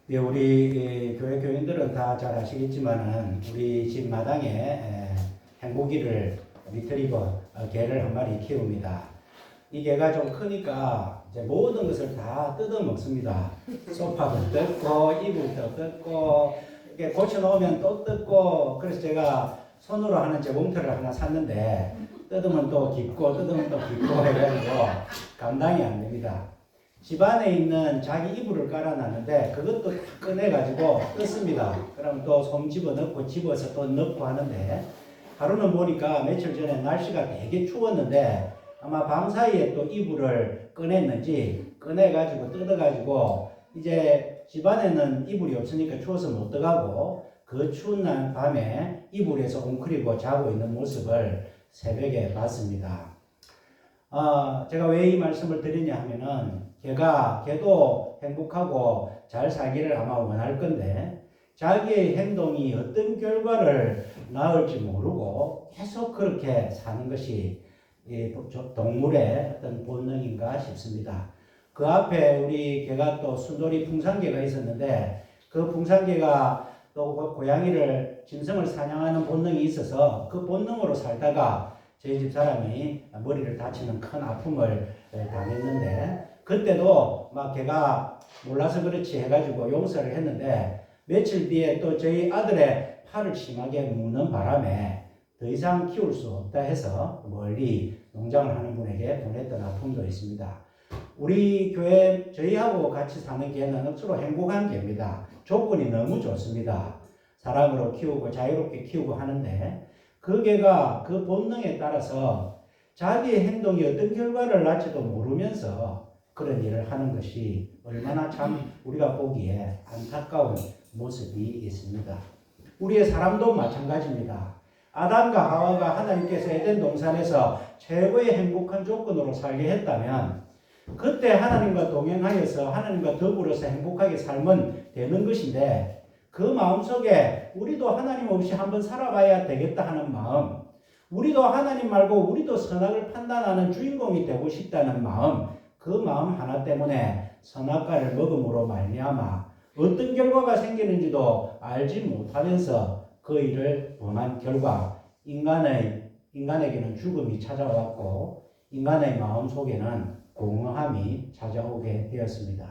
네, 우리 교회 교인들은 다 잘 아시겠지만은 우리 집 마당에 행복이를 미트리버 개를 한 마리 키웁니다. 이 개가 좀 크니까 이제 모든 것을 다 뜯어 먹습니다. 소파도 뜯고 이불도 뜯고 이렇게 고쳐놓으면 또 뜯고. 그래서 제가 손으로 하는 재봉틀을 하나 샀는데 뜯으면 또 깊고 뜯으면 또 깊고 해가지고 감당이 안 됩니다. 집안에 있는 자기 이불을 깔아놨는데 그것도 다 꺼내가지고 뜯습니다. 그럼 또 솜 집어넣고 집어서 또 넣고 하는데, 하루는 보니까 며칠 전에 날씨가 되게 추웠는데 아마 밤사이에 또 이불을 꺼냈는지 꺼내가지고 뜯어가지고, 이제 집안에는 이불이 없으니까 추워서 못 들어가고 그 추운 날 밤에 이불에서 웅크리고 자고 있는 모습을 새벽에 봤습니다. 제가 왜 이 말씀을 드리냐 하면은, 걔도 행복하고 잘 살기를 아마 원할 건데 자기의 행동이 어떤 결과를 낳을지 모르고 계속 그렇게 사는 것이 이 동물의 어떤 본능인가 싶습니다. 그 앞에 우리 개가 또 순돌이 풍산개가 있었는데, 그 풍산개가 또 고양이를 짐승을 사냥하는 본능이 있어서 그 본능으로 살다가 저희 집 사람이 머리를 다치는 큰 아픔을 당했는데, 그때도 막 걔가 몰라서 그렇지 해가지고 용서를 했는데, 며칠 뒤에 또 저희 아들의 팔을 심하게 무는 바람에 더 이상 키울 수 없다 해서 멀리 농장을 하는 분에게 보냈던 아픔도 있습니다. 우리 교회 저희하고 같이 사는 개는 억수로 행복한 개입니다. 조건이 너무 좋습니다. 사랑으로 키우고 자유롭게 키우고 하는데, 그 개가 그 본능에 따라서 자기의 행동이 어떤 결과를 낳지도 모르면서 그런 일을 하는 것이 얼마나 참 우리가 보기에 안타까운 모습이 있습니다. 우리의 사람도 마찬가지입니다. 아담과 하와가 하나님께서 에덴 동산에서 최고의 행복한 조건으로 살게 했다면, 그때 하나님과 동행하여서 하나님과 더불어서 행복하게 살면 되는 것인데, 그 마음속에 우리도 하나님 없이 한번 살아봐야 되겠다 하는 마음, 우리도 하나님 말고 우리도 선악을 판단하는 주인공이 되고 싶다는 마음, 그 마음 하나 때문에 선악과를 먹음으로 말미암아 어떤 결과가 생기는지도 알지 못하면서 그 일을 범한 결과 인간에게는 죽음이 찾아왔고 인간의 마음 속에는 공허함이 찾아오게 되었습니다.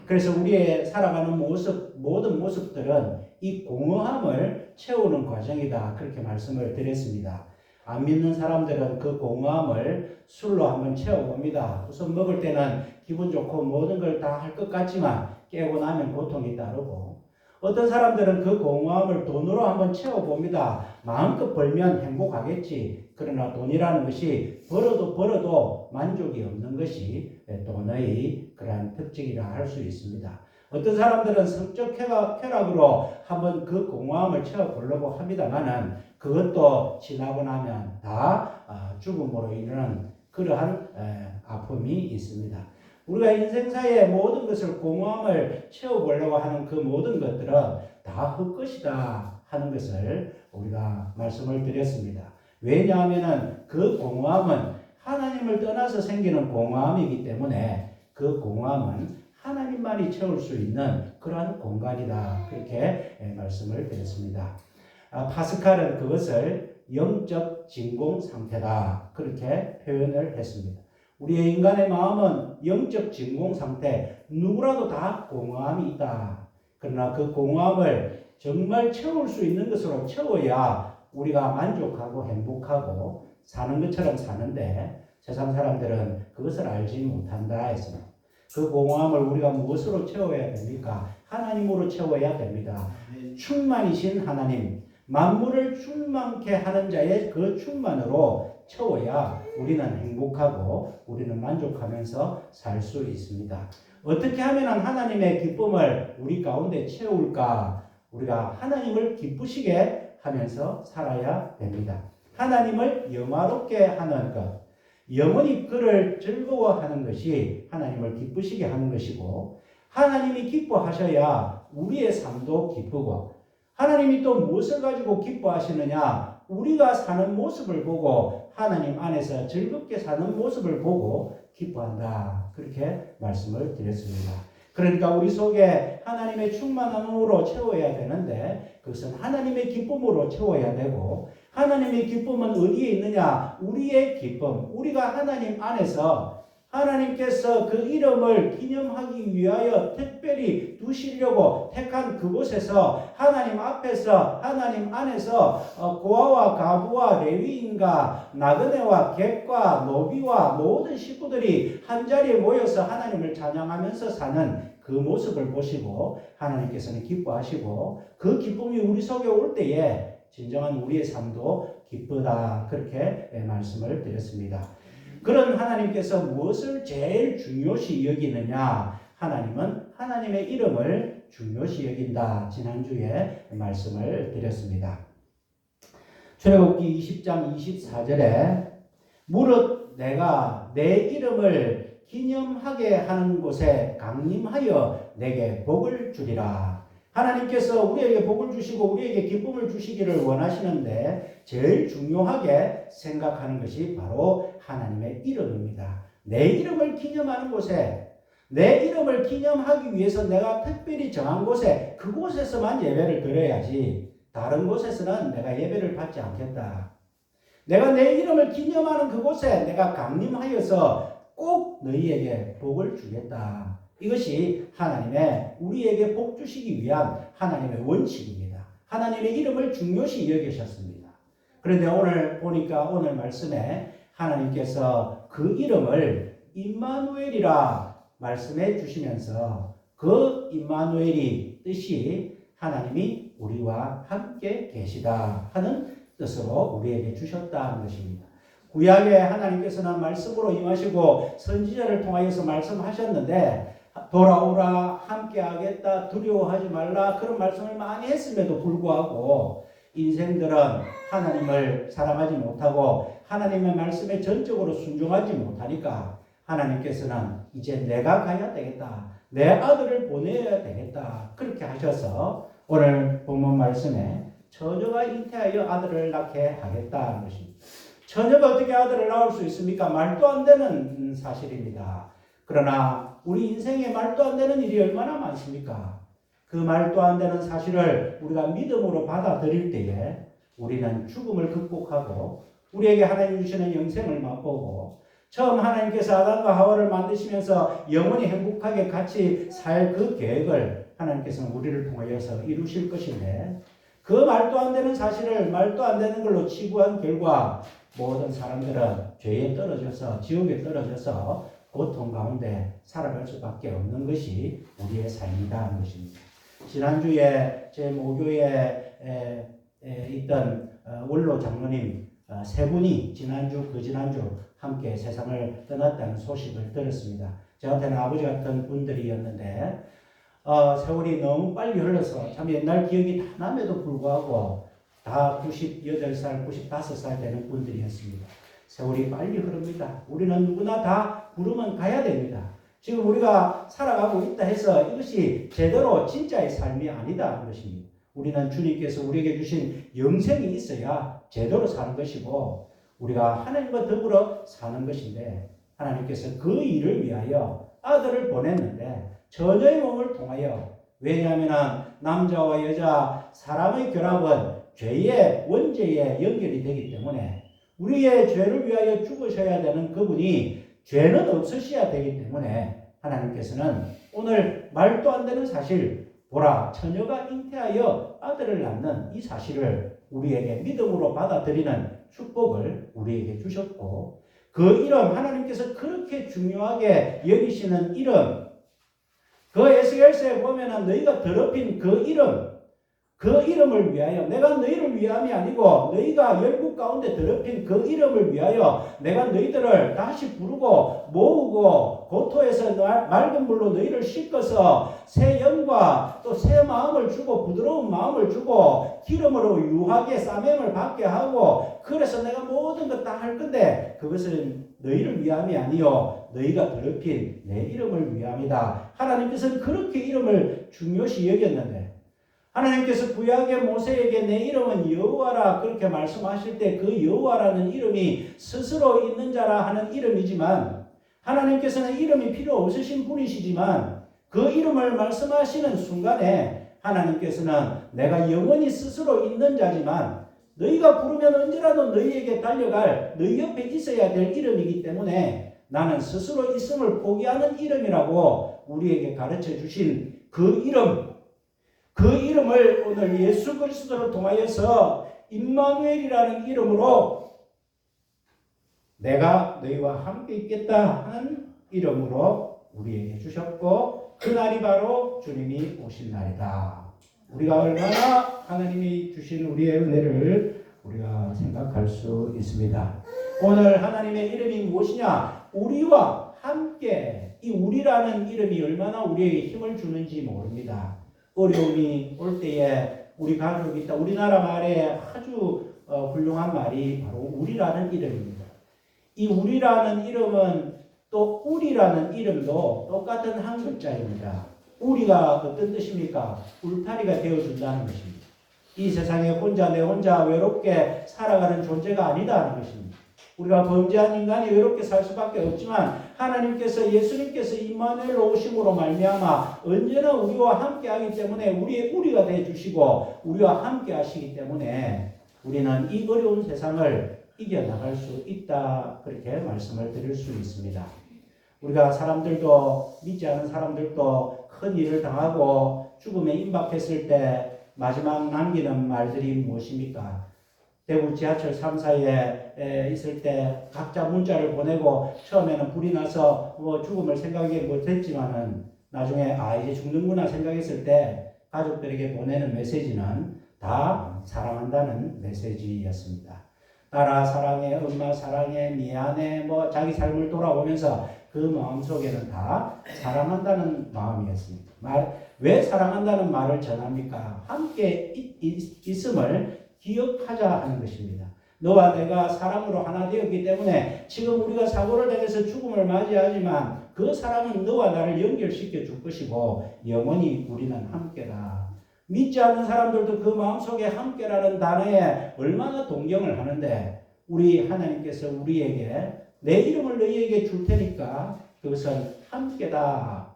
그래서 우리의 살아가는 모든 모습들은 이 공허함을 채우는 과정이다, 그렇게 말씀을 드렸습니다. 안 믿는 사람들은 그 공허함을 술로 한번 채워봅니다. 우선 먹을 때는 기분 좋고 모든 걸 다 할 것 같지만 깨고 나면 고통이 따르고, 어떤 사람들은 그 공허함을 돈으로 한번 채워봅니다. 마음껏 벌면 행복하겠지. 그러나 돈이라는 것이 벌어도 만족이 없는 것이 돈의 그러한 특징이라 할 수 있습니다. 어떤 사람들은 성적 쾌락으로 한번 그 공허함을 채워보려고 합니다만은 그것도 지나고 나면 다 죽음으로 이르는 그러한 아픔이 있습니다. 우리가 인생사의 모든 것을 공허함을 채워보려고 하는 그 모든 것들은 다 헛것이다 하는 것을 우리가 말씀을 드렸습니다. 왜냐하면 그 공허함은 하나님을 떠나서 생기는 공허함이기 때문에 그 공허함은 하나님만이 채울 수 있는 그러한 공간이다, 그렇게 말씀을 드렸습니다. 파스칼은 그것을 영적 진공 상태다, 그렇게 표현을 했습니다. 우리의 인간의 마음은 영적 진공 상태, 누구라도 다 공허함이 있다. 그러나 그 공허함을 정말 채울 수 있는 것으로 채워야 우리가 만족하고 행복하고 사는 것처럼 사는데, 세상 사람들은 그것을 알지 못한다 했습니다. 그 공허함을 우리가 무엇으로 채워야 됩니까? 하나님으로 채워야 됩니다. 충만이신 하나님, 만물을 충만케 하는 자의 그 충만으로 채워야 우리는 행복하고 우리는 만족하면서 살 수 있습니다. 어떻게 하면 하나님의 기쁨을 우리 가운데 채울까? 우리가 하나님을 기쁘시게 하면서 살아야 됩니다. 하나님을 영화롭게 하는 것, 영원히 그를 즐거워하는 것이 하나님을 기쁘시게 하는 것이고, 하나님이 기뻐하셔야 우리의 삶도 기쁘고, 하나님이 또 무엇을 가지고 기뻐하시느냐? 우리가 사는 모습을 보고 하나님 안에서 즐겁게 사는 모습을 보고 기뻐한다, 그렇게 말씀을 드렸습니다. 그러니까 우리 속에 하나님의 충만함으로 채워야 되는데 그것은 하나님의 기쁨으로 채워야 되고 하나님의 기쁨은 어디에 있느냐? 우리의 기쁨. 우리가 하나님 안에서 하나님께서 그 이름을 기념하기 위하여 특별히 두시려고 택한 그곳에서 하나님 앞에서 하나님 안에서 고아와 가부와 레위인과 나그네와 객과 노비와 모든 식구들이 한자리에 모여서 하나님을 찬양하면서 사는 그 모습을 보시고 하나님께서는 기뻐하시고 그 기쁨이 우리 속에 올 때에 진정한 우리의 삶도 기쁘다 그렇게 말씀을 드렸습니다. 그런 하나님께서 무엇을 제일 중요시 여기느냐? 하나님은 하나님의 이름을 중요시 여긴다. 지난주에 말씀을 드렸습니다. 출애굽기 20장 24절에 무릇 내가 내 이름을 기념하게 하는 곳에 강림하여 내게 복을 주리라. 하나님께서 우리에게 복을 주시고 우리에게 기쁨을 주시기를 원하시는데 제일 중요하게 생각하는 것이 바로 하나님의 이름입니다. 내 이름을 기념하는 곳에 내 이름을 기념하기 위해서 내가 특별히 정한 곳에 그곳에서만 예배를 드려야지 다른 곳에서는 내가 예배를 받지 않겠다. 내가 내 이름을 기념하는 그곳에 내가 강림하여서 꼭 너희에게 복을 주겠다. 이것이 하나님의 우리에게 복 주시기 위한 하나님의 원칙입니다. 하나님의 이름을 중요시 여기셨습니다. 그런데 오늘 보니까 오늘 말씀에 하나님께서 그 이름을 임마누엘이라 말씀해 주시면서 그 임마누엘이 뜻이 하나님이 우리와 함께 계시다 하는 뜻으로 우리에게 주셨다는 것입니다. 구약에 하나님께서는 말씀으로 임하시고 선지자를 통하여서 말씀하셨는데 돌아오라, 함께하겠다, 두려워하지 말라 그런 말씀을 많이 했음에도 불구하고 인생들은 하나님을 사랑하지 못하고 하나님의 말씀에 전적으로 순종하지 못하니까 하나님께서는 이제 내가 가야 되겠다, 내 아들을 보내야 되겠다 그렇게 하셔서 오늘 본문 말씀에 처녀가 잉태하여 아들을 낳게 하겠다는 것입니다. 처녀가 어떻게 아들을 낳을 수 있습니까? 말도 안 되는 사실입니다. 그러나 우리 인생에 말도 안 되는 일이 얼마나 많습니까? 그 말도 안 되는 사실을 우리가 믿음으로 받아들일 때에 우리는 죽음을 극복하고 우리에게 하나님 주시는 영생을 맛보고 처음 하나님께서 아담과 하와를 만드시면서 영원히 행복하게 같이 살 그 계획을 하나님께서는 우리를 통하여서 이루실 것인데 그 말도 안 되는 사실을 말도 안 되는 걸로 치부한 결과 모든 사람들은 죄에 떨어져서 지옥에 떨어져서 고통 가운데 살아갈 수밖에 없는 것이 우리의 삶이다 하는 것입니다. 지난주에 제 모교에 있던 원로 장로님 세 분이 지난주 그 지난주 함께 세상을 떠났다는 소식을 들었습니다. 저한테는 아버지 같은 분들이었는데 세월이 너무 빨리 흘러서 참 옛날 기억이 다 남에도 불구하고 다 98살, 95살 되는 분들이었습니다. 세월이 빨리 흐릅니다. 우리는 누구나 다 부르면 가야 됩니다. 지금 우리가 살아가고 있다 해서 이것이 제대로 진짜의 삶이 아니다 하는 것입니다. 우리는 주님께서 우리에게 주신 영생이 있어야 제대로 사는 것이고 우리가 하나님과 더불어 사는 것인데 하나님께서 그 일을 위하여 아들을 보냈는데 처녀의 몸을 통하여 왜냐하면 남자와 여자 사람의 결합은 죄의 원죄에 연결이 되기 때문에 우리의 죄를 위하여 죽으셔야 되는 그분이 죄는 없으셔야 되기 때문에 하나님께서는 오늘 말도 안 되는 사실 보라 처녀가 잉태하여 아들을 낳는 이 사실을 우리에게 믿음으로 받아들이는 축복을 우리에게 주셨고 그 이름 하나님께서 그렇게 중요하게 여기시는 이름 그 에스겔서에 보면은 너희가 더럽힌 그 이름을 위하여 내가 너희를 위함이 아니고 너희가 열국 가운데 더럽힌 그 이름을 위하여 내가 너희들을 다시 부르고 모으고 고토에서 맑은 물로 너희를 씻어서 새 영과 또 새 마음을 주고 부드러운 마음을 주고 기름으로 유하게 싸매임을 받게 하고 그래서 내가 모든 것 다 할 건데 그것은 너희를 위함이 아니요 너희가 더럽힌 내 이름을 위함이다. 하나님께서는 그렇게 이름을 중요시 여겼는데 하나님께서 구약의 모세에게 내 이름은 여호와라 그렇게 말씀하실 때 그 여호와라는 이름이 스스로 있는 자라 하는 이름이지만 하나님께서는 이름이 필요 없으신 분이시지만 그 이름을 말씀하시는 순간에 하나님께서는 내가 영원히 스스로 있는 자지만 너희가 부르면 언제라도 너희에게 달려갈 너희 옆에 있어야 될 이름이기 때문에 나는 스스로 있음을 포기하는 이름이라고 우리에게 가르쳐 주신 그 이름, 그 이름을 오늘 예수 그리스도를 통하여서 임마누엘이라는 이름으로 내가 너희와 함께 있겠다 하는 이름으로 우리에게 주셨고 그날이 바로 주님이 오신 날이다. 우리가 얼마나 하나님이 주신 우리의 은혜를 우리가 생각할 수 있습니다. 오늘 하나님의 이름이 무엇이냐? 우리와 함께. 이 우리라는 이름이 얼마나 우리에게 힘을 주는지 모릅니다. 어려움이 올 때에 우리 가족이 있다. 우리나라 말에 아주 훌륭한 말이 바로 우리라는 이름입니다. 이 우리라는 이름은 또 우리라는 이름도 똑같은 한 글자입니다. 우리가 어떤 뜻입니까? 울타리가 되어준다는 것입니다. 이 세상에 내 혼자 외롭게 살아가는 존재가 아니다는 것입니다. 우리가 범죄한 인간이 외롭게 살 수밖에 없지만 하나님께서 예수님께서 임마누엘로 오심으로 말미암아 언제나 우리와 함께하기 때문에 우리의 우리가 되어주시고 우리와 함께하시기 때문에 우리는 이 어려운 세상을 이겨나갈 수 있다 그렇게 말씀을 드릴 수 있습니다. 우리가 사람들도 믿지 않은 사람들도 큰 일을 당하고 죽음에 임박했을 때 마지막 남기는 말들이 무엇입니까? 대구 지하철 3사에 있을 때 각자 문자를 보내고 처음에는 불이 나서 죽음을 생각하지 못했지만은 나중에 이제 죽는구나 생각했을 때 가족들에게 보내는 메시지는 다 사랑한다는 메시지였습니다. 딸아 사랑해, 엄마 사랑해, 미안해, 자기 삶을 돌아보면서 그 마음속에는 다 사랑한다는 마음이었습니다. 왜 사랑한다는 말을 전합니까? 함께 있음을 기억하자 하는 것입니다. 너와 내가 사랑으로 하나 되었기 때문에 지금 우리가 사고를 당해서 죽음을 맞이하지만 그 사랑은 너와 나를 연결시켜 줄 것이고 영원히 우리는 함께다. 믿지 않는 사람들도 그 마음속에 함께라는 단어에 얼마나 동경을 하는데 우리 하나님께서 우리에게 내 이름을 너희에게 줄 테니까 그것은 함께다,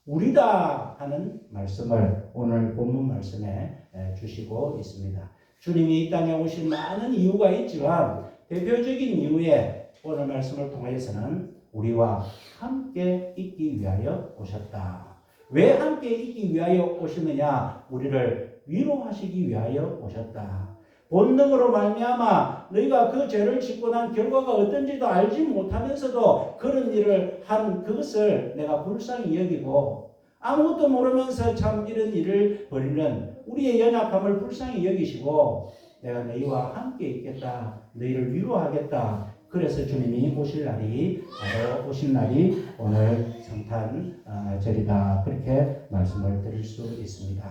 우리다 하는 말씀을 오늘 본문 말씀에 주시고 있습니다. 주님이 이 땅에 오신 많은 이유가 있지만 대표적인 이유에 오늘 말씀을 통해서는 우리와 함께 있기 위하여 오셨다. 왜 함께 있기 위하여 오시느냐? 우리를 위로하시기 위하여 오셨다. 본능으로 말미암아 너희가 그 죄를 짓고 난 결과가 어떤지도 알지 못하면서도 그런 일을 한 그것을 내가 불쌍히 여기고 아무것도 모르면서 참 이런 일을 벌이는 우리의 연약함을 불쌍히 여기시고 내가 너희와 함께 있겠다. 너희를 위로하겠다. 그래서 주님이 오신 날이 바로 오신 날이 오늘 성탄절이다. 그렇게 말씀을 드릴 수 있습니다.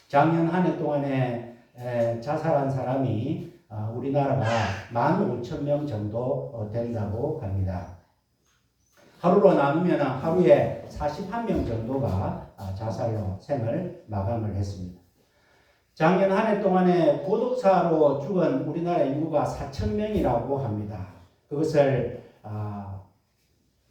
작년 한 해 동안에 자살한 사람이 우리나라가 15,000명 정도 된다고 합니다. 하루로 나누면 하루에 41명 정도가 자살로 생을 마감을 했습니다. 작년 한 해 동안에 고독사로 죽은 우리나라 인구가 4,000명이라고 합니다. 그것을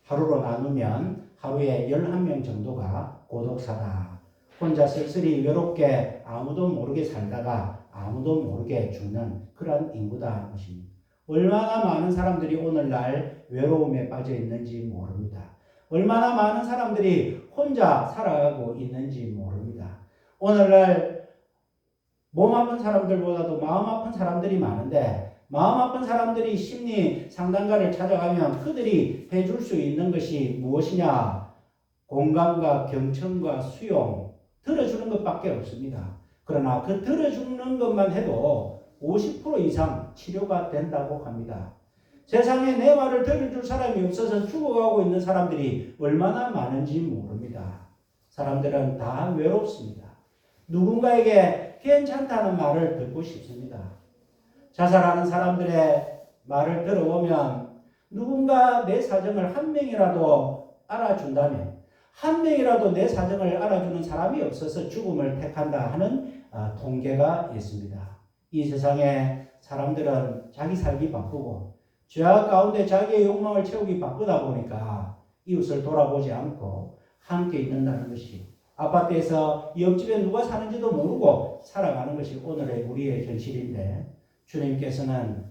하루로 나누면 하루에 11명 정도가 고독사다. 혼자 쓸쓸히 외롭게 아무도 모르게 살다가 아무도 모르게 죽는 그런 인구다 것입니다. 얼마나 많은 사람들이 오늘날 외로움에 빠져 있는지 모릅니다. 얼마나 많은 사람들이 혼자 살아가고 있는지 모릅니다. 오늘날 몸 아픈 사람들보다도 마음 아픈 사람들이 많은데 마음 아픈 사람들이 심리 상담가를 찾아가면 그들이 해줄 수 있는 것이 무엇이냐? 공감과 경청과 수용, 들어주는 것밖에 없습니다. 그러나 그 들어주는 것만 해도 50% 이상 치료가 된다고 합니다. 세상에 내 말을 들어줄 사람이 없어서 죽어가고 있는 사람들이 얼마나 많은지 모릅니다. 사람들은 다 외롭습니다. 누군가에게 괜찮다는 말을 듣고 싶습니다. 자살하는 사람들의 말을 들어보면 누군가 내 사정을 한 명이라도 알아준다면 한 명이라도 내 사정을 알아주는 사람이 없어서 죽음을 택한다 하는 통계가 있습니다. 이 세상에 사람들은 자기 살기 바쁘고 죄악 가운데 자기의 욕망을 채우기 바쁘다 보니까 이웃을 돌아보지 않고 함께 있는다는 것이, 아파트에서 옆집에 누가 사는지도 모르고 살아가는 것이 오늘의 우리의 현실인데, 주님께서는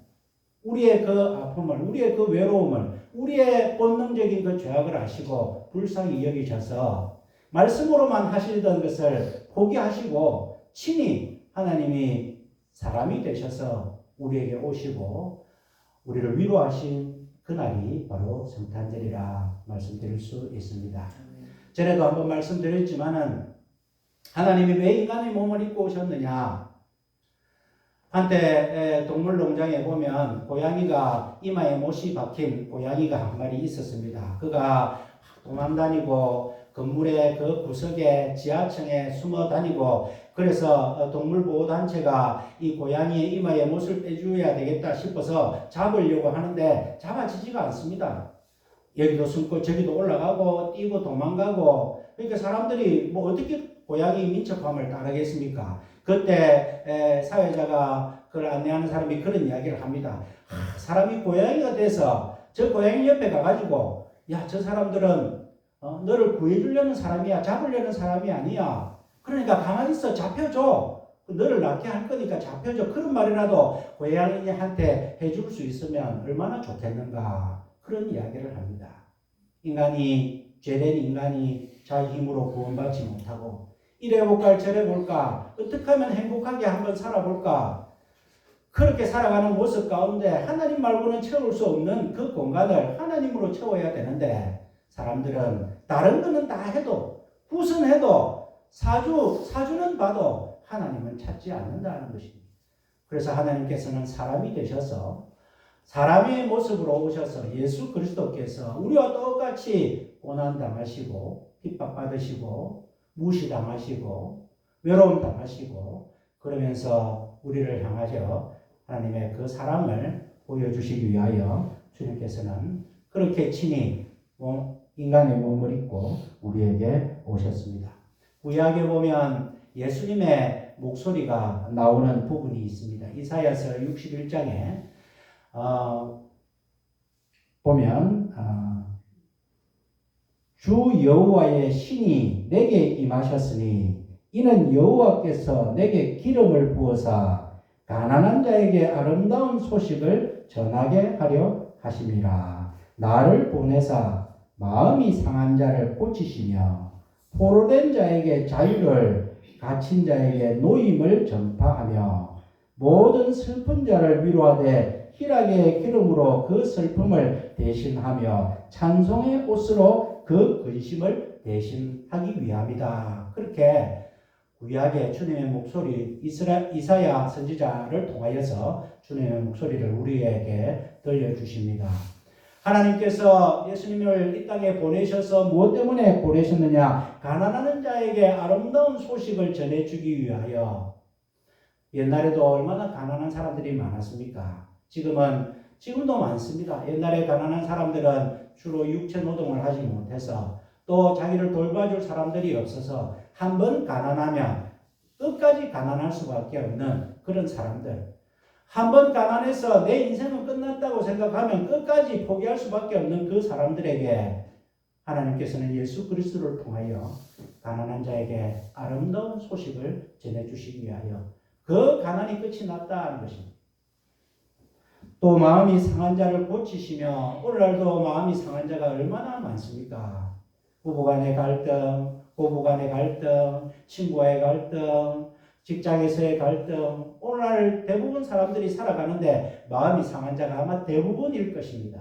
우리의 그 아픔을, 우리의 그 외로움을, 우리의 본능적인 그 죄악을 아시고 불쌍히 여기셔서 말씀으로만 하시던 것을 포기하시고 친히 하나님이 사람이 되셔서 우리에게 오시고 우리를 위로하신 그날이 바로 성탄절이라 말씀드릴 수 있습니다. 전에도 한번 말씀드렸지만은 하나님이 왜 인간의 몸을 입고 오셨느냐? 한때 동물농장에 보면 고양이가 이마에 못이 박힌 고양이가 한 마리 있었습니다. 그가 도망다니고 건물의 그 구석에 지하층에 숨어 다니고, 그래서 동물보호단체가 이 고양이의 이마에 못을 빼줘야 되겠다 싶어서 잡으려고 하는데 잡아지지가 않습니다. 여기도 숨고 저기도 올라가고 뛰고 도망가고, 그러니까 사람들이 뭐 어떻게 고양이 민첩함을 따르겠습니까? 그때 사회자가 그걸 안내하는 사람이 그런 이야기를 합니다. 사람이 고양이가 돼서 저 고양이 옆에 가가지고, 야, 저 사람들은 너를 구해주려는 사람이야, 잡으려는 사람이 아니야. 그러니까 가만히 있어, 잡혀줘. 너를 낫게 할 거니까 잡혀줘. 그런 말이라도 고양이한테 해줄 수 있으면 얼마나 좋겠는가. 그런 이야기를 합니다. 인간이, 죄된 인간이 자기 힘으로 구원받지 못하고 이래 볼까 저래 볼까, 어떻게 하면 행복하게 한번 살아볼까, 그렇게 살아가는 모습 가운데 하나님 말고는 채울 수 없는 그 공간을 하나님으로 채워야 되는데, 사람들은 다른 거는 다 해도 후선해도 사주는 봐도 하나님은 찾지 않는다는 것입니다. 그래서 하나님께서는 사람이 되셔서 사람의 모습으로 오셔서 예수 그리스도께서 우리와 똑같이 고난당하시고 핍박받으시고 무시당하시고 외로움당하시고, 그러면서 우리를 향하여 하나님의 그 사랑을 보여주시기 위하여 주님께서는 그렇게 친히 인간의 몸을 입고 우리에게 오셨습니다. 구약에 보면 예수님의 목소리가 나오는 부분이 있습니다. 이사야서 61장에 보면 주 여호와의 신이 내게 임하셨으니 이는 여호와께서 내게 기름을 부어사 가난한 자에게 아름다운 소식을 전하게 하려 하심이라. 나를 보내사 마음이 상한 자를 고치시며 포로된 자에게 자유를, 갇힌 자에게 노임을 전파하며 모든 슬픈 자를 위로하되 희락의 기름으로 그 슬픔을 대신하며 찬송의 옷으로 그 근심을 대신하기 위함이다. 그렇게 구약의 주님의 목소리, 이사야 선지자를 통하여서 주님의 목소리를 우리에게 들려주십니다. 하나님께서 예수님을 이 땅에 보내셔서 무엇 때문에 보내셨느냐? 가난한 자에게 아름다운 소식을 전해주기 위하여. 옛날에도 얼마나 가난한 사람들이 많았습니까? 지금도 많습니다. 옛날에 가난한 사람들은 주로 육체 노동을 하지 못해서, 또 자기를 돌봐줄 사람들이 없어서 한 번 가난하면 끝까지 가난할 수밖에 없는 그런 사람들. 한 번 가난해서 내 인생은 끝났다고 생각하면 끝까지 포기할 수밖에 없는 그 사람들에게 하나님께서는 예수 그리스도를 통하여 가난한 자에게 아름다운 소식을 전해주시기 위하여 그 가난이 끝이 났다는 것입니다. 또 마음이 상한 자를 고치시며, 오늘날도 마음이 상한 자가 얼마나 많습니까? 부부간의 갈등, 고부간의 갈등, 친구와의 갈등, 직장에서의 갈등. 오늘날 대부분 사람들이 살아가는데 마음이 상한 자가 아마 대부분일 것입니다.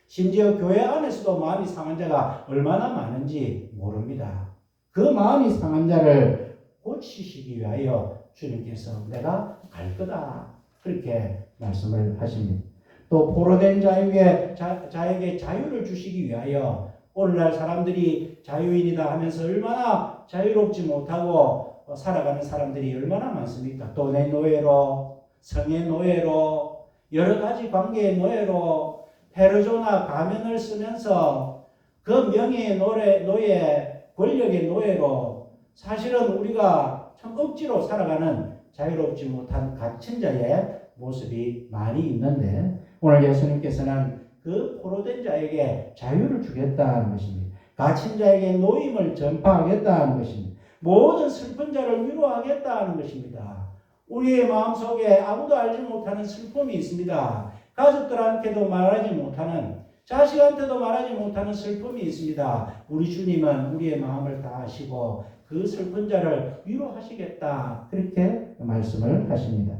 심지어 교회 안에서도 마음이 상한 자가 얼마나 많은지 모릅니다. 그 마음이 상한 자를 고치시기 위하여 주님께서 내가 갈 거다, 그렇게 말씀을 하십니다. 또 포로된 자에게 자유를 주시기 위하여, 오늘날 사람들이 자유인이다 하면서 얼마나 자유롭지 못하고 살아가는 사람들이 얼마나 많습니까? 돈의 노예로, 성의 노예로, 여러 가지 관계의 노예로, 페르조나 가면을 쓰면서 그 명예의 노예, 권력의 노예로, 사실은 우리가 참 억지로 살아가는 자유롭지 못한 갇힌 자의 모습이 많이 있는데, 오늘 예수님께서는 그 포로된 자에게 자유를 주겠다는 것입니다. 갇힌 자에게 노임을 전파하겠다는 것입니다. 모든 슬픈 자를 위로하겠다는 것입니다. 우리의 마음속에 아무도 알지 못하는 슬픔이 있습니다. 가족들한테도 말하지 못하는, 자식한테도 말하지 못하는 슬픔이 있습니다. 우리 주님은 우리의 마음을 다 아시고 그 슬픈 자를 위로하시겠다, 그렇게 말씀을 하십니다.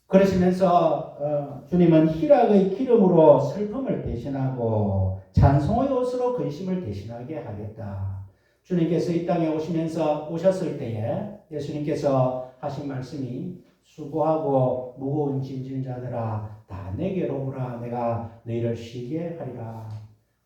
그러시면서 주님은 희락의 기름으로 슬픔을 대신하고 찬송의 옷으로 근심을 대신하게 하겠다. 주님께서 이 땅에 오셨을 때에 예수님께서 하신 말씀이 수고하고 무거운 짐진 자들아 다 내게로 오라, 내가 너희를 쉬게 하리라.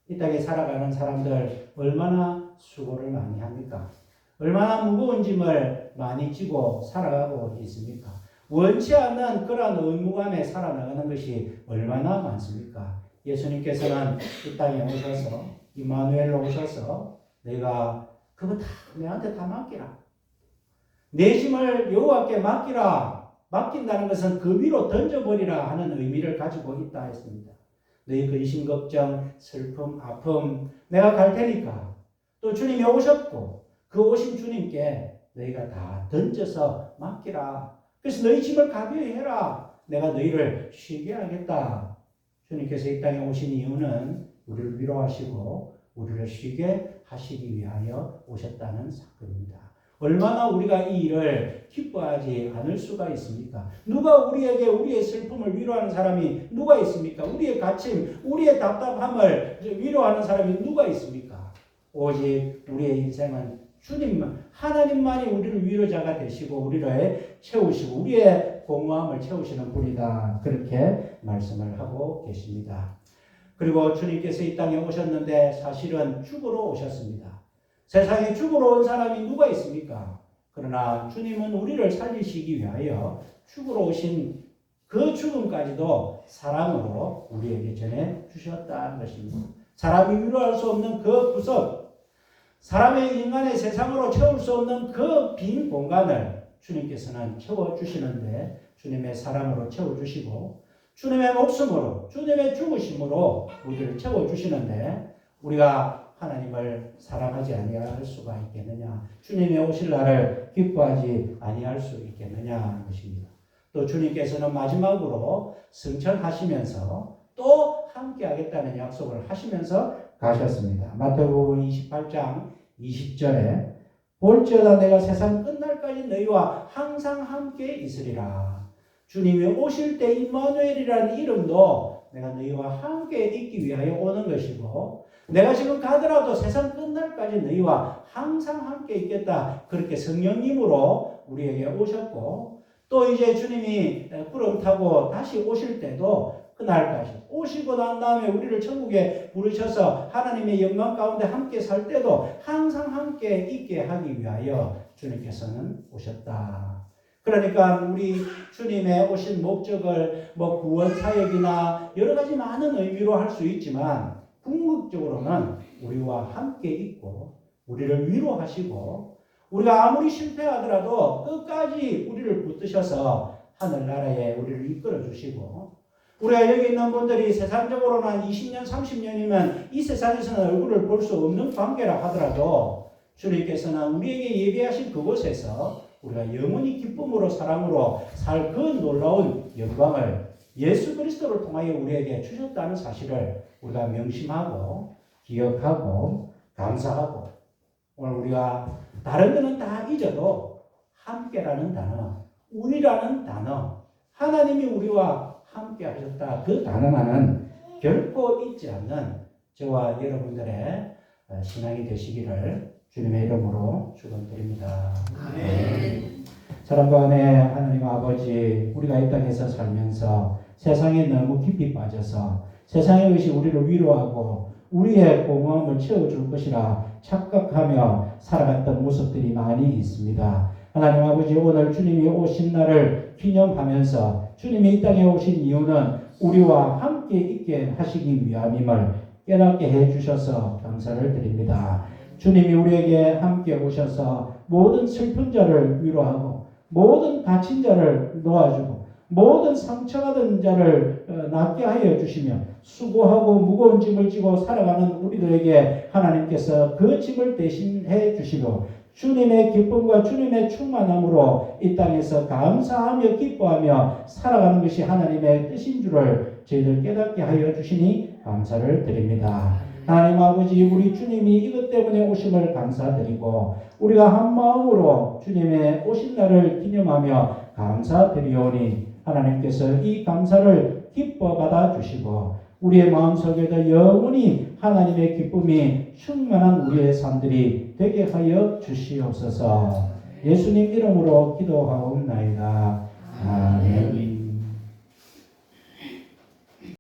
이 땅에 살아가는 사람들 얼마나 수고를 많이 합니까? 얼마나 무거운 짐을 많이 지고 살아가고 있습니까? 원치 않는 그런 의무감에 살아나가는 것이 얼마나 많습니까? 예수님께서는 이 땅에 오셔서, 임마누엘로 오셔서 내가 그거 다 내한테 다 맡기라. 내 짐을 여호와께 맡기라. 맡긴다는 것은 그 위로 던져버리라 하는 의미를 가지고 있다 했습니다. 너희 근심, 걱정, 슬픔, 아픔 내가 갈 테니까. 또 주님이 오셨고 그 오신 주님께 너희가 다 던져서 맡기라. 그래서 너희 짐을 가벼이 해라. 내가 너희를 쉬게 하겠다. 주님께서 이 땅에 오신 이유는 우리를 위로하시고 우리를 쉬게 하시기 위하여 오셨다는 사건입니다. 얼마나 우리가 이 일을 기뻐하지 않을 수가 있습니까? 누가 우리에게 우리의 슬픔을 위로하는 사람이 누가 있습니까? 우리의 갇힘, 우리의 답답함을 위로하는 사람이 누가 있습니까? 오직 우리의 인생은 주님만, 하나님만이 우리를 위로자가 되시고 우리를 채우시고 우리의 공허함을 채우시는 분이다. 그렇게 말씀을 하고 계십니다. 그리고 주님께서 이 땅에 오셨는데 사실은 죽으러 오셨습니다. 세상에 죽으러 온 사람이 누가 있습니까? 그러나 주님은 우리를 살리시기 위하여 죽으러 오신 그 죽음까지도 사랑으로 우리에게 전해 주셨다는 것입니다. 사람이 위로할 수 없는 그 구석, 사람의 인간의 세상으로 채울 수 없는 그 빈 공간을 주님께서는 채워주시는데 주님의 사랑으로 채워주시고 주님의 목숨으로, 주님의 죽으심으로 우리를 채워주시는데 우리가 하나님을 사랑하지 아니할 수가 있겠느냐? 주님의 오실 날을 기뻐하지 아니할 수 있겠느냐 하는 것입니다. 또 주님께서는 마지막으로 승천하시면서 또 함께 하겠다는 약속을 하시면서 가셨습니다. 마태복음 28장 20절에 볼지어다 내가 세상 끝날까지 너희와 항상 함께 있으리라. 주님이 오실 때 임마누엘이라는 이름도 내가 너희와 함께 있기 위하여 오는 것이고 내가 지금 가더라도 세상 끝날까지 너희와 항상 함께 있겠다. 그렇게 성령님으로 우리에게 오셨고 또 이제 주님이 구름 타고 다시 오실 때도 그날까지 오시고 난 다음에 우리를 천국에 부르셔서 하나님의 영광 가운데 함께 살 때도 항상 함께 있게 하기 위하여 주님께서는 오셨다. 그러니까 우리 주님의 오신 목적을 구원 사역이나 여러 가지 많은 의미로 할 수 있지만 궁극적으로는 우리와 함께 있고 우리를 위로하시고 우리가 아무리 실패하더라도 끝까지 우리를 붙드셔서 하늘나라에 우리를 이끌어 주시고 우리가 여기 있는 분들이 세상적으로는 한 20년, 30년이면 이 세상에서는 얼굴을 볼 수 없는 관계라 하더라도 주님께서는 우리에게 예비하신 그곳에서 우리가 영원히 기쁨으로 사랑으로 살 그 놀라운 영광을 예수 그리스도를 통하여 우리에게 주셨다는 사실을 우리가 명심하고 기억하고 감사하고 오늘 우리가 다른 거는 다 잊어도 함께라는 단어, 우리라는 단어, 하나님이 우리와 함께 하셨다. 그 단어만은 결코 잊지 않는 저와 여러분들의 신앙이 되시기를 주님의 이름으로 축원드립니다. 아멘. 사랑과 은혜 하나님 아버지, 우리가 이 땅에서 살면서 세상에 너무 깊이 빠져서 세상의 것이 우리를 위로하고 우리의 공허함을 채워줄 것이라 착각하며 살아갔던 모습들이 많이 있습니다. 하나님 아버지, 오늘 주님이 오신 날을 기념하면서 주님이 이 땅에 오신 이유는 우리와 함께 있게 하시기 위함임을 깨닫게 해주셔서 감사를 드립니다. 주님이 우리에게 함께 오셔서 모든 슬픈 자를 위로하고 모든 갇힌 자를 놓아주고 모든 상처받은 자를 낫게 하여 주시며 수고하고 무거운 짐을 지고 살아가는 우리들에게 하나님께서 그 짐을 대신해 주시고 주님의 기쁨과 주님의 충만함으로 이 땅에서 감사하며 기뻐하며 살아가는 것이 하나님의 뜻인 줄을 저희들 깨닫게 하여 주시니 감사를 드립니다. 하나님 아버지, 우리 주님이 이것 때문에 오심을 감사드리고 우리가 한 마음으로 주님의 오신 날을 기념하며 감사드리오니 하나님께서 이 감사를 기뻐 받아 주시고 우리의 마음속에도 영원히 하나님의 기쁨이 충만한 우리의 삶들이 되게 하여 주시옵소서. 예수님 이름으로 기도하옵나이다. 아멘.